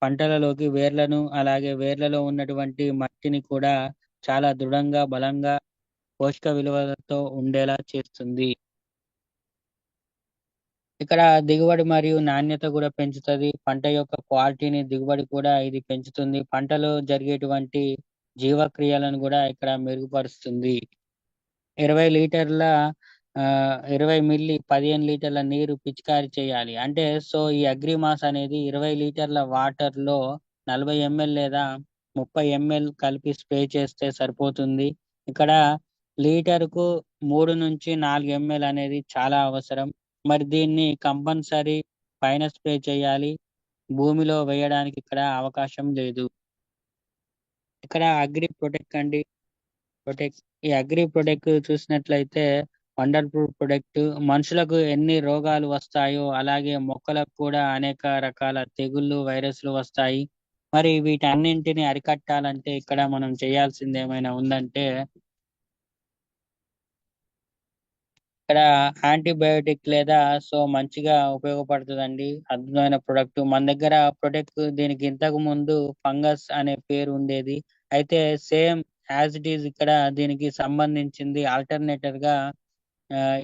పంటలలోకి వేర్లను అలాగే వేర్లలో ఉన్నటువంటి మట్టిని కూడా చాలా దృఢంగా, బలంగా, పోషక విలువలతో ఉండేలా చేస్తుంది. ఇక్కడ దిగుబడి మరియు నాణ్యత కూడా పెంచుతది. పంట యొక్క క్వాలిటీని, దిగుబడి కూడా ఇది పెంచుతుంది. పంటలో జరిగేటువంటి జీవక్రియలను కూడా ఇక్కడ మెరుగుపరుస్తుంది. 20 లీటర్ల 20 మిల్లీ 15 లీటర్ల నీరు పిచికారీ చేయాలి. అంటే ఈ అగ్రిమాస్ అనేది 20 లీటర్ల వాటర్‌లో 40 ఎంఎల్ లేదా 30 ఎంఎల్ కలిపి స్ప్రే చేస్తే సరిపోతుంది. ఇక్కడ లీటరుకు 3-4 ఎంఎల్ అనేది చాలా అవసరం. మరి దీన్ని కంపల్సరీ పైన స్ప్రే చేయాలి. భూమిలో వేయడానికి ఇక్కడ అవకాశం లేదు. ఇక్కడ అగ్రి ప్రొటెక్ట్ అండి. ప్రొటెక్ట్ ఈ అగ్రి ప్రొటెక్ట్ చూసినట్లయితే వండర్‌ఫుల్ ప్రొడక్ట్. మనుషులకు ఎన్ని రోగాలు వస్తాయో అలాగే మొక్కలకు కూడా అనేక రకాల తెగుళ్ళు, వైరస్‌లు వస్తాయి. మరి వీటన్నింటిని అరికట్టాలంటే ఇక్కడ మనం చేయాల్సింది ఏమైనా ఉందంటే ఇక్కడ యాంటీబయోటిక్ లేదా మంచిగా ఉపయోగపడుతదండి. అద్భుతమైన ప్రొడక్ట్. మన దగ్గర ప్రొటెక్ట్ దీనికి ఇంతకు ముందు ఫంగస్ అనే పేరు ఉండేది. అయితే సేమ్ యాజ్ ఇట్ ఈజ్ ఇక్కడ దీనికి సంబంధించింది ఆల్టర్‌నేటర్‌గా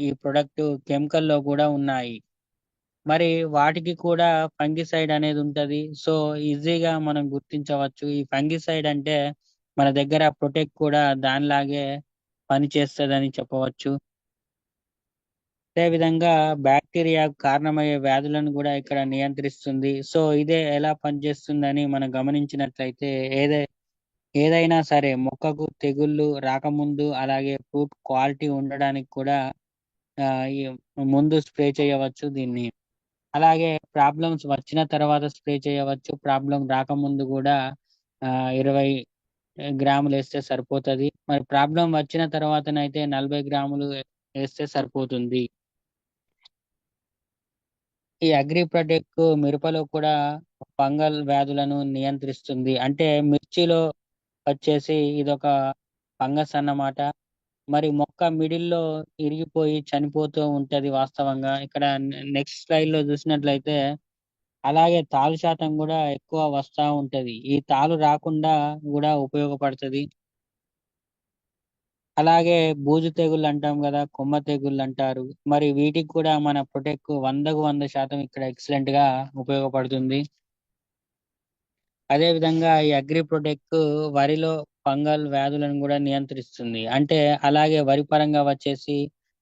ఈ ప్రొడక్ట్ కెమికల్‌లో కూడా ఉన్నాయి. మరి వాటికి కూడా ఫంగిసైడ్ అనేది ఉంటది. ఈజీగా మనం గుర్తించవచ్చు. ఈ ఫంగిసైడ్ అంటే మన దగ్గర ప్రొటెక్ట్ కూడా దానిలాగే పనిచేస్తదని చెప్పవచ్చు. అదే విధంగా బ్యాక్టీరియాకు కారణమయ్యే వ్యాధులను కూడా ఇక్కడ నియంత్రిస్తుంది. ఇదే ఎలా పనిచేస్తుందని మనం గమనించినట్లయితే ఏదైనా సరే మొక్కకు తెగుళ్ళు రాకముందు అలాగే ఫ్రూట్ క్వాలిటీ ఉండడానికి కూడా ఈ ముందు స్ప్రే చేయవచ్చు దీన్ని. అలాగే ప్రాబ్లమ్స్ వచ్చిన తర్వాత స్ప్రే చేయవచ్చు. ప్రాబ్లమ్ రాకముందు కూడా 20 గ్రాములేస్తే సరిపోతది. మరి ప్రాబ్లమ్ వచ్చిన తర్వాతనైతే 40 గ్రాములు ఏస్తే సరిపోతుంది. ఈ అగ్రి ప్రొటెక్ట్ మిరపలో కూడా ఫంగల్ వ్యాధులను నియంత్రిస్తుంది. అంటే మిర్చిలో వచ్చేసి ఇదొక ఫంగస్ అన్నమాట. మరి మొక్క మిడిల్‌లో ఇరిగిపోయి చనిపోతూ ఉంటది వాస్తవంగా. ఇక్కడ నెక్స్ట్ స్లైడ్‌లో చూసినట్లయితే అలాగే తాలు శాతం గూడా ఎక్కువ వస్తా ఉంటది. ఈ తాలు రాకుండా గూడా ఉపయోగపడతది. అలాగే బూజు తెగుళ్ళు అంటాం గదా! కొమ్మ తెగుళ్ళంటారు. మరి వీటికి కూడా మన ప్రొటెక్ట్ 100కు 100% ఇక్కడ ఎక్సలెంట్‌గా ఉపయోగపడుతుంది. అదే విధంగా ఈ అగ్రి ప్రొటెక్ట్ వరిలో ఫంగల్ వ్యాధులను గూడా నియంత్రిస్తుంది. అంటే అలాగే వరి పరంగా వచ్చేసి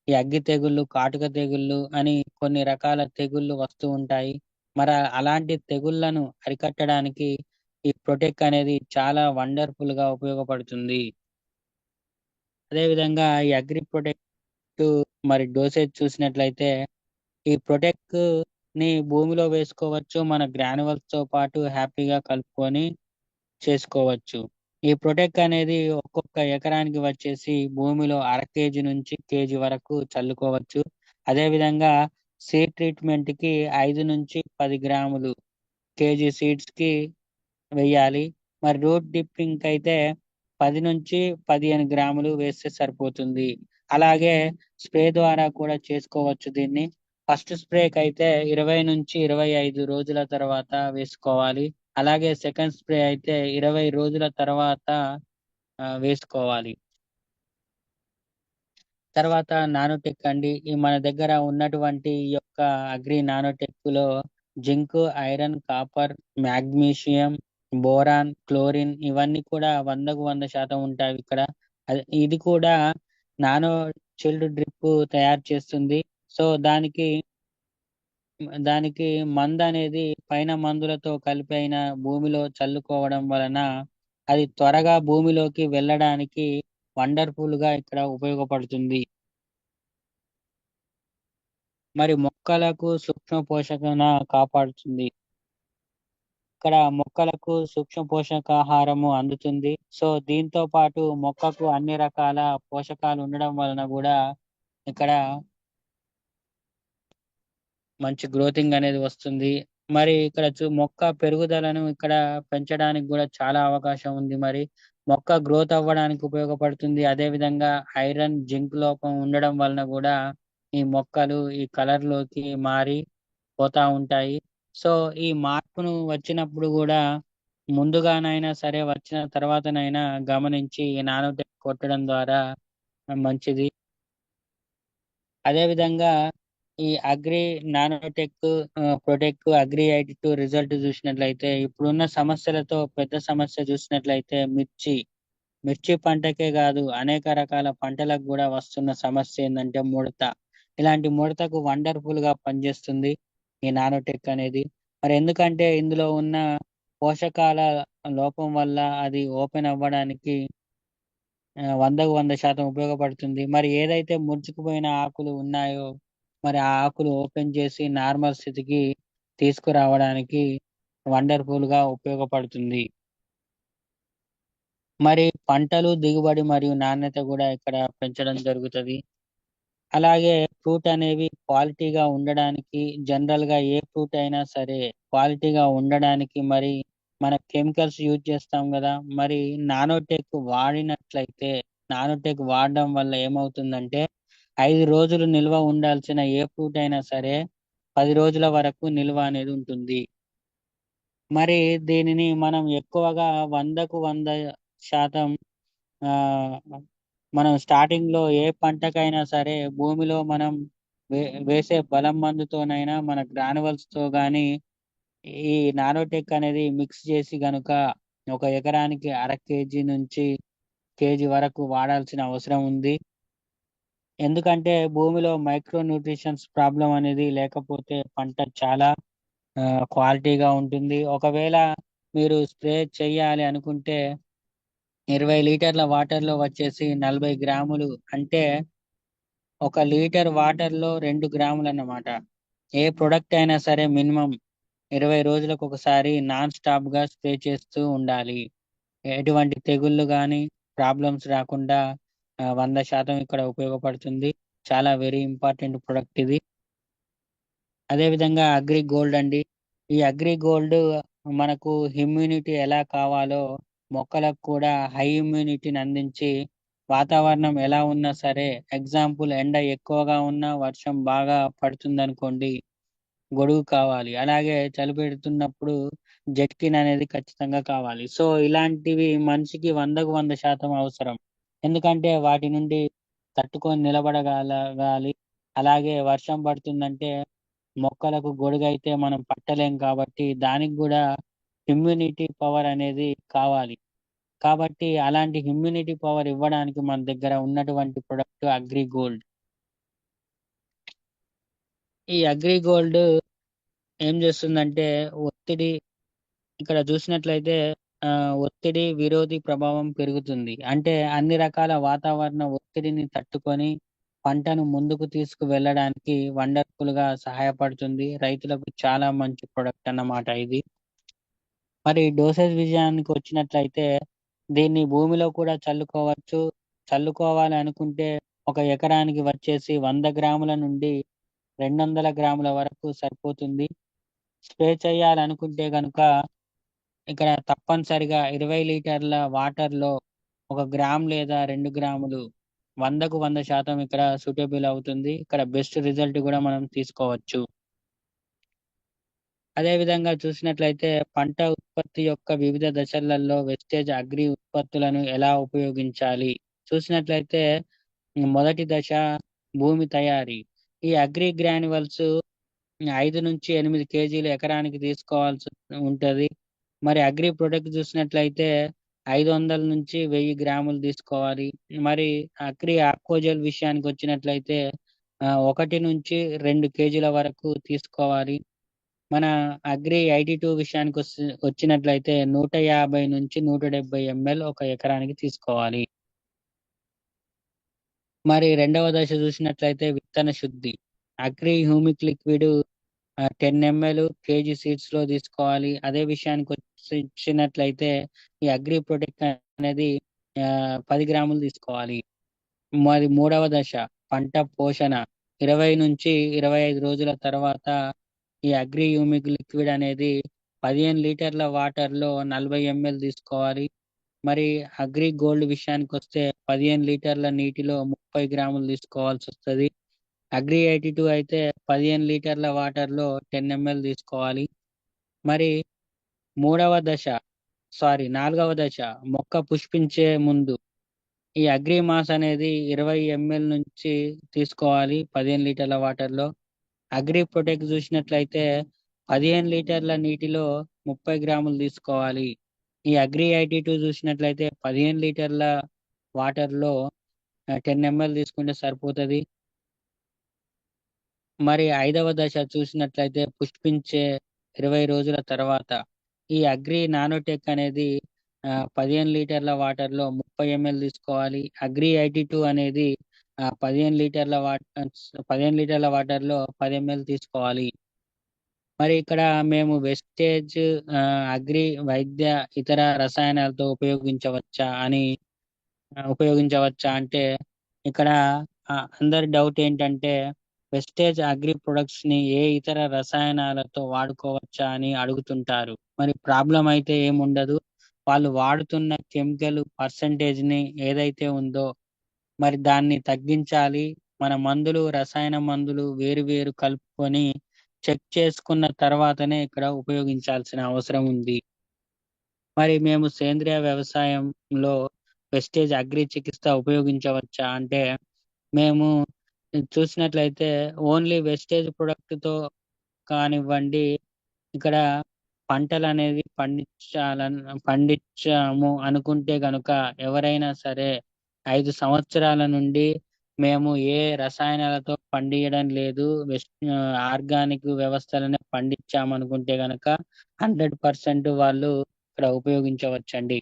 ఈ అగ్గి తెగుళ్ళు, కాటుక తెగుళ్ళు అని కొన్ని రకాల తెగుళ్ళు వస్తూ ఉంటాయి. అలాంటి తెగుళ్ళను అరికట్టడానికి ఈ ప్రొటెక్ట్ అనేది చాలా వండర్‌ఫుల్‌గా ఉపయోగపడుతుంది. అదే విధంగా ఈ అగ్రి ప్రొటెక్ట్ మరి డోసేజ్ చూసినట్లయితే ఈ ప్రొటెక్ట్‌ని భూమిలో వేసుకోవచ్చు. మన గ్రాన్యువల్స్‌తో పాటు హ్యాపీగా కలుపుకొని చేసుకోవచ్చు. ఈ ప్రొటెక్ట్ అనేది ఒక్కొక్క ఎకరానికి వచ్చేసి భూమిలో అర కేజీ నుంచి కేజీ వరకు చల్లుకోవచ్చు. అదే విధంగా సీడ్ ట్రీట్‌మెంట్‌కి 5-10 గ్రాములు కేజీ సీడ్స్‌కి వెయ్యాలి. మరి రూట్ డిప్పింగ్‌కైతే 10-15 గ్రాములు వేస్తే సరిపోతుంది. అలాగే స్ప్రే ద్వారా కూడా చేసుకోవచ్చు దీన్ని. ఫస్ట్ స్ప్రేకైతే 20-25 రోజుల తర్వాత వేసుకోవాలి. అలాగే సెకండ్ స్ప్రే అయితే 20 రోజుల తర్వాత వేసుకోవాలి. తర్వాత నానోటెక్ అండి. ఈ మన దగ్గర ఉన్నటువంటి ఈ యొక్క అగ్రి నానోటెక్‌లో zinc, iron, copper, magnesium, boron, chlorine ఇవన్నీ కూడా 100కు 100% ఉంటాయిక్కడ. ఇది కూడా నానో చిల్డ్ డ్రిప్ తయారు చేస్తుంది. సో, దానికి దానికి మందనేది పైన మందులతో కలిపి భూమిలో చల్లుకోవడం వలన అది త్వరగా భూమిలోకి వెళ్ళడానికి వండర్‌ఫుల్‌గా ఇక్కడ ఉపయోగపడుతుంది. మరి మొక్కలకు సూక్ష్మ పోషకన కాపాడుతుంది. ఇక్కడ మొక్కలకు సూక్ష్మ పోషకాహారము అందుతుంది. దీంతో పాటు మొక్కకు అన్ని రకాల పోషకాలు ఉండడం వలన గూడా ఇక్కడ మంచి గ్రోతింగ్ అనేది వస్తుంది. మరి ఇక్కడ మొక్క పెరుగుదలను ఇక్కడ పెంచడానికి గూడా చాలా అవకాశం ఉంది మరి. మొక్క గ్రోత్ అవ్వడానికి ఉపయోగపడుతుంది. అదే విధంగా ఐరన్, జింక్ లోపం ఉండడం వలన గూడా ఈ మొక్కలు ఈ కలర్‌లోకి మారి పోతా ఉంటాయి. సో, ఈ మార్పును వచ్చినప్పుడు గూడా ముందుగానైనా సరే, వచ్చిన తర్వాతనైనా గమనించి ఈ నానోటెక్ కొట్టడం ద్వారా మంచిది. అదే విధంగా ఈ అగ్రి నానోటెక్, ప్రొటెక్, అగ్రి ఐటి2 రిజల్ట్ చూసినట్లయితే ఇప్పుడున్న సమస్యలతో పెద్ద సమస్య చూసినట్లయితే మిర్చి పంటకే కాదు అనేక రకాల పంటలకు కూడా వస్తున్న సమస్య ఏంటంటే ముడత. ఇలాంటి ముడతకు వండర్ఫుల్ గా పనిచేస్తుంది ఈ నానోటెక్ అనేది. మరి ఎందుకంటే ఇందులో ఉన్న పోషకాల లోపం వల్ల అది ఓపెన్ అవ్వడానికి 100కు 100% ఉపయోగపడుతుంది. మరి ఏదైతే ముడుచుకుపోయిన ఆకులు ఉన్నాయో మరి ఆ ఆకులు ఓపెన్ చేసి నార్మల్ స్థితికి తీసుకురావడానికి వండర్ఫుల్ గా ఉపయోగపడుతుంది. మరి పంటలు దిగుబడి మరియు నాణ్యత కూడా ఇక్కడ పెంచడం జరుగుతుంది. అలాగే ఫ్రూట్ అనేవి క్వాలిటీగా ఉండడానికి, జనరల్ గా ఏ ఫ్రూట్ అయినా సరే క్వాలిటీగా ఉండడానికి మరి మన కెమికల్స్ యూజ్ చేస్తాం కదా. మరి నానోటెక్ వాడినట్లయితే, నానోటెక్ వాడడం వల్ల ఏమవుతుందంటే 5 రోజులు నిల్వ ఉండాల్సిన ఏ ఫ్రూట్ అయినా సరే 10 రోజుల వరకు నిల్వ అనేది ఉంటుంది. మరి దీనిని మనం ఎక్కువగా 100కు 100% ఆ మనం స్టార్టింగ్ లో ఏ పంటకైనా సరే భూమిలో మనం వేసే బలం మందుతోనైనా మన గ్రానువల్స్ తో గాని ఈ నానోటెక్ అనేది మిక్స్ చేసి గనుక ఒక ఎకరానికి అర కేజీ నుంచి కేజీ వరకు వాడాల్సిన అవసరం ఉంది. ఎందుకంటే భూమిలో మైక్రో న్యూట్రిషన్స్ ప్రాబ్లం అనేది లేకపోతే పంట చాలా క్వాలిటీగా ఉంటుంది. ఒకవేళ మీరు స్ప్రే చేయాలి అనుకుంటే 20 లీటర్ల వాటర్ లో వచ్చేసి 40 గ్రాములు, అంటే 1 లీటర్ వాటర్ లో 2 గ్రాములు అన్నమాట. ఏ ప్రొడక్ట్ అయినా సరే మినిమం 20 రోజులకు ఒకసారి నాన్ స్టాప్ గా స్ప్రే చేస్తూ ఉండాలి. ఎటువంటి తెగుళ్ళు కానీ ప్రాబ్లమ్స్ రాకుండా 100% ఇక్కడ ఉపయోగపడుతుంది. చాలా వెరీ ఇంపార్టెంట్ ప్రొడక్ట్ ఇది. అదే విధంగా అగ్రి గోల్డ్ అండి. ఈ అగ్రి గోల్డ్ మనకు ఇమ్యూనిటీ ఎలా కావాలో మొక్కలకు కూడా హై ఇమ్యూనిటీని అందించి వాతావరణం ఎలా ఉన్నా సరే, ఎగ్జాంపుల్ ఎండ ఎక్కువగా ఉన్నా వర్షం బాగా పడుతుంది అనుకోండి, గొడుగు కావాలి. అలాగే చలి పెడుతున్నప్పుడు జెట్కిన్ అనేది ఖచ్చితంగా కావాలి. సో ఇలాంటివి మనిషికి 100కు 100% అవసరం. ఎందుకంటే వాటి నుండి తట్టుకొని నిలబడగలగాలి. అలాగే వర్షం పడుతుందంటే మొక్కలకు గొడుగైతే మనం పట్టలేం కాబట్టి దానికి కూడా ఇమ్యూనిటీ పవర్ అనేది కావాలి. కాబట్టి అలాంటి ఇమ్యూనిటీ పవర్ ఇవ్వడానికి మన దగ్గర ఉన్నటువంటి ప్రొడక్ట్ అగ్రి గోల్డ్. ఈ అగ్రి గోల్డ్ ఏం చేస్తుందంటే ఒత్తిడి, ఇక్కడ చూసినట్లయితే ఒత్తిడి విరోధి ప్రభావం పెరుగుతుంది. అంటే అన్ని రకాల వాతావరణ ఒత్తిడిని తట్టుకొని పంటను ముందుకు తీసుకువెళ్ళడానికి వండర్ఫుల్ గా సహాయపడుతుంది. రైతులకు చాలా మంచి ప్రొడక్ట్ అన్నమాట ఇది. మరి డోసేజ్ విషయానికి వచ్చినట్లయితే దీన్ని భూమిలో కూడా చల్లుకోవచ్చు. చల్లుకోవాలి అనుకుంటే ఒక ఎకరానికి వచ్చేసి 100 గ్రాముల నుండి 200 గ్రాముల వరకు సరిపోతుంది. స్ప్రే చేయాలనుకుంటే కనుక ఇక్కడ తప్పనిసరిగా 20 లీటర్ల వాటర్ లో 1 గ్రామ్ లేదా 2 గ్రాములు 100కు 100% ఇక్కడ సూటబుల్ అవుతుంది. ఇక్కడ బెస్ట్ రిజల్ట్ కూడా మనం తీసుకోవచ్చు. అదే విధంగా చూసినట్లయితే పంట ఉత్పత్తి యొక్క వివిధ దశలలో వెస్టేజ్ అగ్రి ఉత్పత్తులను ఎలా ఉపయోగించాలి చూసినట్లయితే మొదటి దశ భూమి తయారీ. ఈ అగ్రి గ్రాన్యువల్స్ 5 నుంచి 8 కేజీలు ఎకరానికి తీసుకోవాల్సి ఉంటది. మరి అగ్రి ప్రొడక్ట్ చూసినట్లయితే 500 నుంచి 1000 గ్రాములు తీసుకోవాలి. మరి అగ్రి ఆక్వోజల్ విషయానికి వచ్చినట్లయితే 1 నుంచి 2 కేజీల వరకు తీసుకోవాలి. మన అగ్రి ఐటి2 విషయానికి వచ్చినట్లయితే 150 నుంచి 170 ml ఒక ఎకరానికి తీసుకోవాలి. మరి రెండవ దశ చూసినట్లయితే విత్తన శుద్ధి. Agri humic liquid 10 ml KG seeds లో తీసుకోవాలి. అదే విషయానికి వచ్చినట్లయితే ఈ అగ్రి ప్రొటెక్ట్ అనేది 10 గ్రాములు తీసుకోవాలి. మరి మూడవ దశ పంట పోషణ. 20 నుంచి 25 రోజుల తర్వాత ఈ అగ్రి హ్యూమిక్ లిక్విడ్ అనేది 15 లీటర్ల వాటర్ లో 40 ml తీసుకోవాలి. మరి అగ్రి గోల్డ్ విషయానికి వస్తే 15 లీటర్ల నీటిలో 30 గ్రాములు తీసుకోవాల్సి వస్తుంది. అగ్రి ఐటి2 అయితే 15 లీటర్ల వాటర్ లో 10 ml తీసుకోవాలి. మరి నాలుగవ దశ మొక్క పుష్పించే ముందు ఈ అగ్రి మాస్ అనేది 20 ml నుంచి తీసుకోవాలి 15 లీటర్ల వాటర్ లో. అగ్రి ప్రొటెక్ట్ చూసినట్లయితే 15 లీటర్ల నీటిలో 30 గ్రాములు తీసుకోవాలి. ఈ అగ్రి 82 చూసినట్లయితే 15 లీటర్ల వాటర్‌లో 10 ఎంఎల్ తీసుకుంటే సరిపోతది. మరి ఐదవ దశ చూసినట్లయితే పుష్పించే 20 రోజుల తర్వాత ఈ అగ్రి నానోటెక్ అనేది 15 లీటర్ల వాటర్‌లో 30 ఎంఎల్ తీసుకోవాలి. అగ్రి 82 అనేది 15 లీటర్ల వాటర్‌లో 10 ఎంఎల్ తీసుకోవాలి. మరి ఇక్కడ మేము వెస్టేజ్ అగ్రి వైద్య ఇతర రసాయనాలతో ఉపయోగించవచ్చా అంటే ఇక్కడ అందరి డౌట్ ఏంటంటే వెస్టేజ్ అగ్రి ప్రొడక్ట్స్ ని ఏ ఇతర రసాయనాలతో వాడుకోవచ్చా అని అడుగుతుంటారు. మరి ప్రాబ్లం అయితే ఏముండదు. వాళ్ళు వాడుతున్న కెమికల్ పర్సంటేజ్ ని ఏదైతే ఉందో మరి దాన్ని తగ్గించాలి. మన మందులు, రసాయన మందులు వేరు వేరు కలుపుకొని చెక్ చేసుకున్న తర్వాతనే ఇక్కడ ఉపయోగించాల్సిన అవసరం ఉంది. మరి మేము సేంద్రియ వ్యవసాయంలో వెస్టేజ్ అగ్రి చికిత్స ఉపయోగించవచ్చా అంటే మేము చూసినట్లయితే ఓన్లీ వెస్టేజ్ ప్రొడక్ట్ తో కానివ్వండి, ఇక్కడ పంటలనేది పండించాము అనుకుంటే గనుక ఎవరైనా సరే 5 సంవత్సరాల నుండి మేము ఏ రసాయనాలతో పండియడం లేదు. ఆర్గానిక్ వ్యవస్థలనే పండించామనుకుంటే గనక 100% వాళ్ళు ఇక్కడ ఉపయోగించవచ్చండి.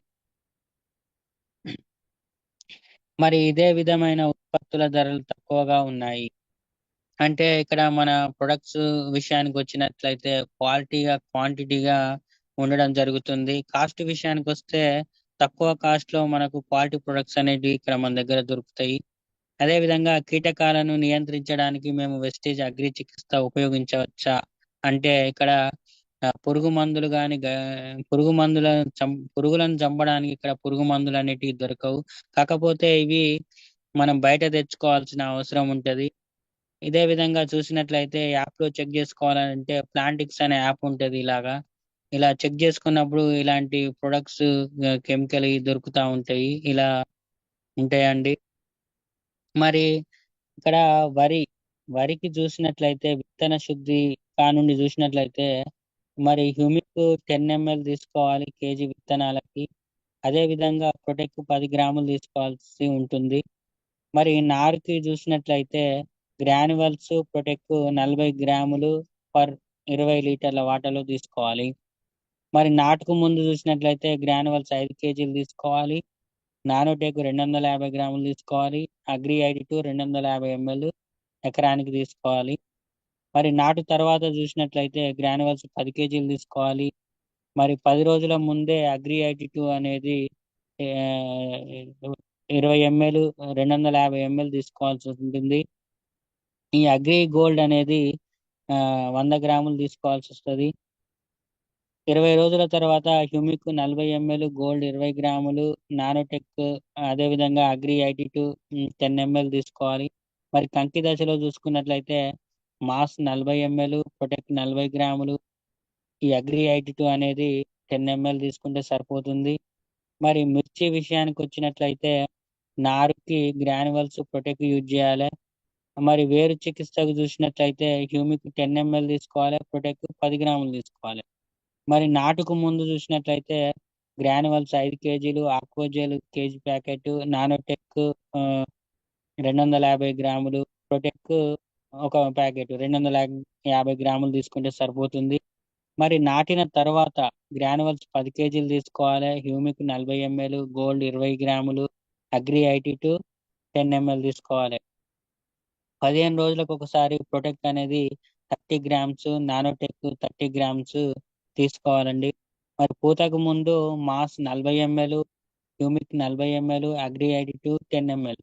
మరి ఇదే విధమైన ఉత్పత్తుల ధరలు తక్కువగా ఉన్నాయి. అంటే ఇక్కడ మన ప్రొడక్ట్స్ విషయానికి వచ్చినట్లయితే క్వాలిటీగా, క్వాంటిటీగా ఉండడం జరుగుతుంది. కాస్ట్ విషయానికి వస్తే తక్కువ కాస్ట్ లో మనకు క్వాలిటీ ప్రొడక్ట్స్ అనేటివి ఇక్కడ మన దగ్గర దొరుకుతాయి. అదే విధంగా కీటకాలను నియంత్రించడానికి మేము వెస్టేజ్ అగ్రి చికిత్స ఉపయోగించవచ్చా అంటే ఇక్కడ పురుగు మందులు గాని పురుగులను చంపడానికి ఇక్కడ పురుగు మందులు అనేటివి దొరకవు. కాకపోతే ఇవి మనం బయట తెచ్చుకోవాల్సిన అవసరం ఉంటది. ఇదే విధంగా చూసినట్లయితే యాప్ లో చెక్ చేసుకోవాలంటే ప్లాంటిక్స్ అనే యాప్ ఉంటది ఇలాగా. ఇలా చెక్ చేసుకున్నప్పుడు ఇలాంటి ప్రొడక్ట్స్ కెమికల్ దొరుకుతా ఉంటాయి. ఇలా ఉంటాయండి. మరి ఇక్కడ వరి వరికి చూసినట్లయితే విత్తన శుద్ధి కానుండి చూసినట్లయితే మరి హ్యూమిక్ 10 ఎంఎల్ తీసుకోవాలి కేజీ విత్తనాలకి. అదే విధంగా ప్రొటెక్ట్ 10 గ్రాములు తీసుకోవాల్సి ఉంటుంది. మరి నారుకి చూసినట్లయితే గ్రాన్యువల్స్ ప్రొటెక్ట్ 40 గ్రాములు పర్ 20 లీటర్ల వాటర్లో తీసుకోవాలి. మరి నాటుకు ముందు చూసినట్లయితే గ్రాన్యువల్స్ 5 కేజీలు తీసుకోవాలి. నానోటెక్ 250 గ్రాములు తీసుకోవాలి. అగ్రి 82 250 ఎంఎల్ ఎకరానికి తీసుకోవాలి. మరి నాటు తర్వాత చూసినట్లయితే గ్రాన్యువల్స్ 10 కేజీలు తీసుకోవాలి. మరి 10 రోజుల ముందే అగ్రి 82 అనేది 20 ఎంఎల్ 250 ఎంఎల్ తీసుకోవాల్సి ఉంటుంది. ఈ అగ్రి గోల్డ్ అనేది 100 గ్రాములు తీసుకోవాల్సి వస్తుంది. 20 రోజుల తర్వాత హ్యూమిక్ 40 ఎంఎల్, గోల్డ్ 20 గ్రాములు, నానోటెక్ అదే విధంగా అగ్రి 82 10 ఎంఎల్ తీసుకోవాలి. మరి కంకి దశలో చూసుకున్నట్లయితే మాస్ 40 ఎంఎల్, ప్రొటెక్ట్ 40 గ్రాములు, ఈ అగ్రి 82 అనేది 10 ఎంఎల్ తీసుకుంటే సరిపోతుంది. మరి మిర్చి విషయానికి వచ్చినట్లయితే నారుకి గ్రాన్యువల్స్ ప్రొటెక్ట్ యూజ్ చేయాలి. మరి వేరు చికిత్సకు చూసినట్లయితే హ్యూమిక్ 10 ఎంఎల్ తీసుకోవాలి, ప్రొటెక్ట్ 10 గ్రాములు తీసుకోవాలి. మరి నాటుకు ముందు చూసినట్లయితే గ్రాన్యువల్స్ 5 కేజీలు, ఆక్వజెల్ కేజీ ప్యాకెట్, నానోటెక్ 250 గ్రాములు, ప్రొటెక్ ఒక ప్యాకెట్ 250 గ్రాములు తీసుకుంటే సరిపోతుంది. మరి నాటిన తర్వాత గ్రాన్యువల్స్ 10 కేజీలు తీసుకోవాలి, హ్యూమిక్ 40 ఎంఎల్, గోల్డ్ 20 గ్రాములు, అగ్రి 82 10 ఎంఎల్ తీసుకోవాలి. 15 రోజులకు ఒకసారి ప్రొటెక్ట్ అనేది 30 గ్రామ్స్, నానోటెక్ 30 గ్రామ్స్ తీసుకోవాలండి. మరి పూతకు ముందు mass 40 ML, humic 40 ML, agri 82 10 ML.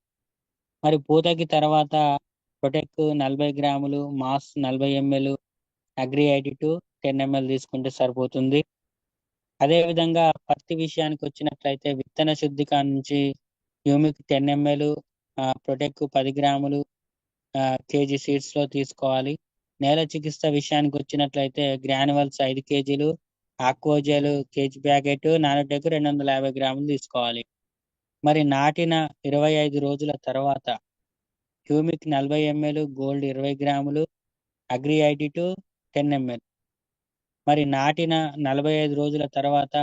మరి పూతకి తర్వాత ప్రొటెక్ట్ 40 గ్రాములు, మాస్ 40 ఎంఎల్, అగ్రి 82 10 ఎంఎల్ తీసుకుంటే సరిపోతుంది. అదే విధంగా పత్తి విషయానికి వచ్చినట్లయితే విత్తన శుద్ధి నుంచి హ్యూమిక్ 10 ఎంఎల్, ప్రొటెక్ట్ 10 గ్రాములు కేజీ సీడ్స్ లో తీసుకోవాలి. నేల చికిత్స విషయానికి వచ్చినట్లయితే గ్రాన్యువల్స్ 5 కేజీలు, ఆక్వోజెల్ కేజీ ప్యాకెట్, నానోటెక్ 250 గ్రాములు తీసుకోవాలి. మరి నాటిన 25 రోజుల తర్వాత హ్యూమిక్ 40 ఎంఎల్, గోల్డ్ 20 గ్రాములు, అగ్రి ఐడి టు 10 ml. మరి నాటిన 45 రోజుల తర్వాత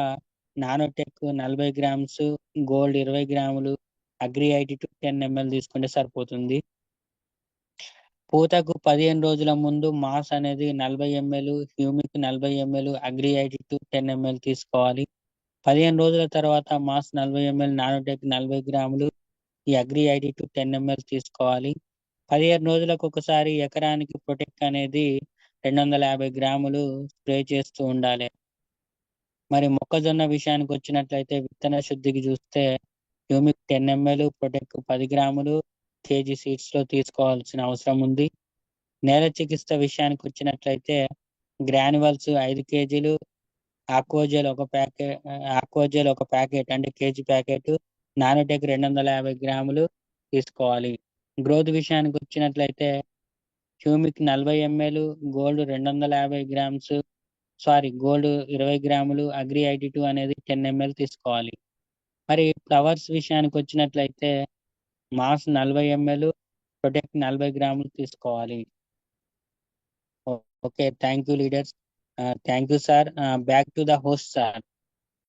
నానోటెక్ 40 గ్రామ్స్, గోల్డ్ 20 గ్రాములు, అగ్రి ఐడి టు 10 ml తీసుకుంటే సరిపోతుంది. పూతకు 15 రోజుల ముందు మాస్ అనేది 40 ml, humic 40 ml, agri ID to 10 ml తీసుకోవాలి. 15 రోజుల తర్వాత మాస్ 40 ml, నానోటెక్ 40 గ్రాములు, ఈ అగ్రి ఐడి టు 10 ml తీసుకోవాలి. 15 రోజులకు ఒకసారి ఎకరానికి ప్రొటెక్ట్ అనేది 250 గ్రాములు స్ప్రే చేస్తూ ఉండాలి. మరి మొక్కజొన్న విషయానికి వచ్చినట్లయితే విత్తన శుద్ధికి చూస్తే హ్యూమిక్ 10 ml, ప్రొటెక్ట్ 10 గ్రాములు కేజీ సీడ్స్ లో తీసుకోవాల్సిన అవసరం ఉంది. నేల చికిత్స విషయానికి వచ్చినట్లయితే గ్రాన్యువల్స్ 5 కేజీలు, ఆక్వాజెల్ ఒక ప్యాకెట్ అంటే కేజీ ప్యాకెట్, నానోటెక్ 250 గ్రాములు తీసుకోవాలి. గ్రోత్ విషయానికి వచ్చినట్లయితే humic 40 ml, gold 250 grams, gold 20 గ్రాములు, అగ్రి ఐడి 2 అనేది 10 ml తీసుకోవాలి. మరి ఫ్లవర్స్ విషయానికి వచ్చినట్లయితే మాస్ 40 ml, ప్రొటెక్ట్ 40 గ్రాములు తీసుకోవాలి. Okay, thank you leaders. Thank you sir. Back to the host sir.